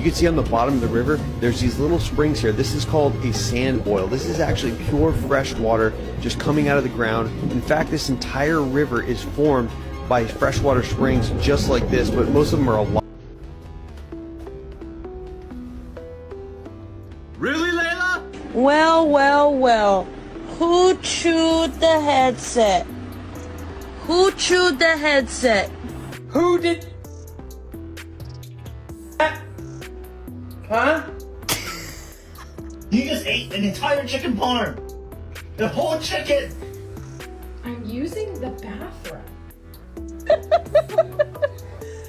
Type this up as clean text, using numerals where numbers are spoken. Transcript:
You can see on the bottom of the river, there's these little springs here. This is called a sand boil. This is actually pure fresh water just coming out of the ground. In fact, this entire river is formed by freshwater springs just like this, but most of them are a lot. Really, Layla? Well, well, well. Who chewed the headset? Who chewed the headset? Who did? Huh? You just ate an entire chicken parm. The whole chicken. I'm using the bathroom.